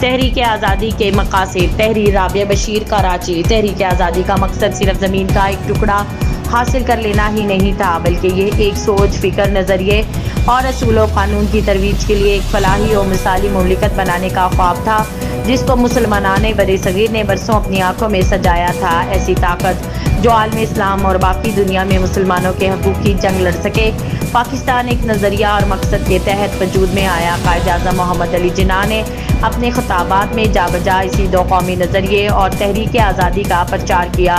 تحریک آزادی کے مقاصد۔ تحریر رابعہ بشیر، کراچی۔ تحریک آزادی کا مقصد صرف زمین کا ایک ٹکڑا حاصل کر لینا ہی نہیں تھا، بلکہ یہ ایک سوچ، فکر، نظریے اور اصول و قانون کی ترویج کے لیے ایک فلاحی و مثالی مملکت بنانے کا خواب تھا، جس کو مسلمانان برصغیر نے برسوں اپنی آنکھوں میں سجایا تھا۔ ایسی طاقت جو عالم اسلام اور باقی دنیا میں مسلمانوں کے حقوق کی جنگ لڑ سکے۔ پاکستان ایک نظریہ اور مقصد کے تحت وجود میں آیا۔ قائد اعظم محمد علی جناح نے اپنے خطابات میں جا بجا اسی دو قومی نظریے اور تحریک آزادی کا پرچار کیا۔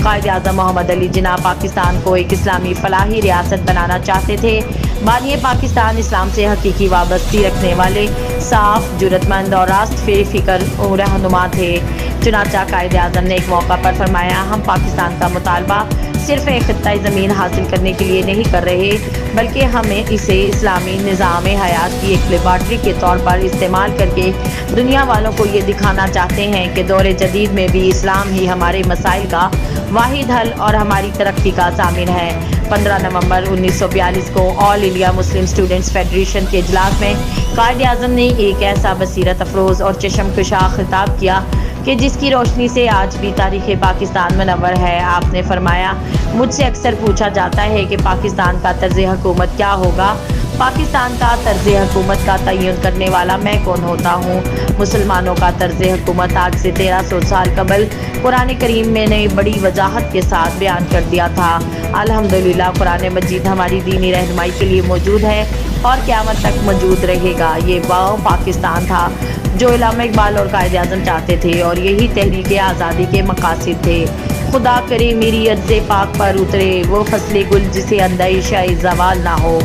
قائد اعظم محمد علی جناح پاکستان کو ایک اسلامی فلاحی ریاست بنانا چاہتے تھے۔ بانی پاکستان اسلام سے حقیقی وابستگی رکھنے والے صاف، جرأت مند اور راست فکر رہنما تھے۔ چنانچہ قائد اعظم نے ایک موقع پر فرمایا، ہم پاکستان کا مطالبہ صرف ایک خطہ زمین حاصل کرنے کے لیے نہیں کر رہے، بلکہ ہمیں اسے اسلامی نظام حیات کی ایک لیبارٹری کے طور پر استعمال کر کے دنیا والوں کو یہ دکھانا چاہتے ہیں کہ دور جدید میں بھی اسلام ہی ہمارے مسائل کا واحد حل اور ہماری ترقی کا ضامن ہے۔ 15 نومبر 1942 کو آل انڈیا مسلم اسٹوڈنٹس فیڈریشن کے اجلاس میں قائد اعظم نے ایک ایسا بصیرت افروز اور چشم کشا خطاب کیا کہ جس کی روشنی سے آج بھی تاریخ پاکستان منور ہے۔ آپ نے فرمایا، مجھ سے اکثر پوچھا جاتا ہے کہ پاکستان کا طرز حکومت کیا ہوگا۔ پاکستان کا طرز حکومت کا تعین کرنے والا میں کون ہوتا ہوں؟ مسلمانوں کا طرز حکومت آج سے 1300 سال قبل قرآن کریم میں نے بڑی وضاحت کے ساتھ بیان کر دیا تھا۔ الحمدللہ قرآن مجید ہماری دینی رہنمائی کے لیے موجود ہے اور قیامت تک موجود رہے گا۔ یہ وہ پاکستان تھا جو علامہ اقبال اور قائد اعظم چاہتے تھے، اور یہی تحریک آزادی کے مقاصد تھے۔ خدا کرے میری عرض پاک پر اترے وہ فصل گل جسے اندیشہ زوال نہ ہو۔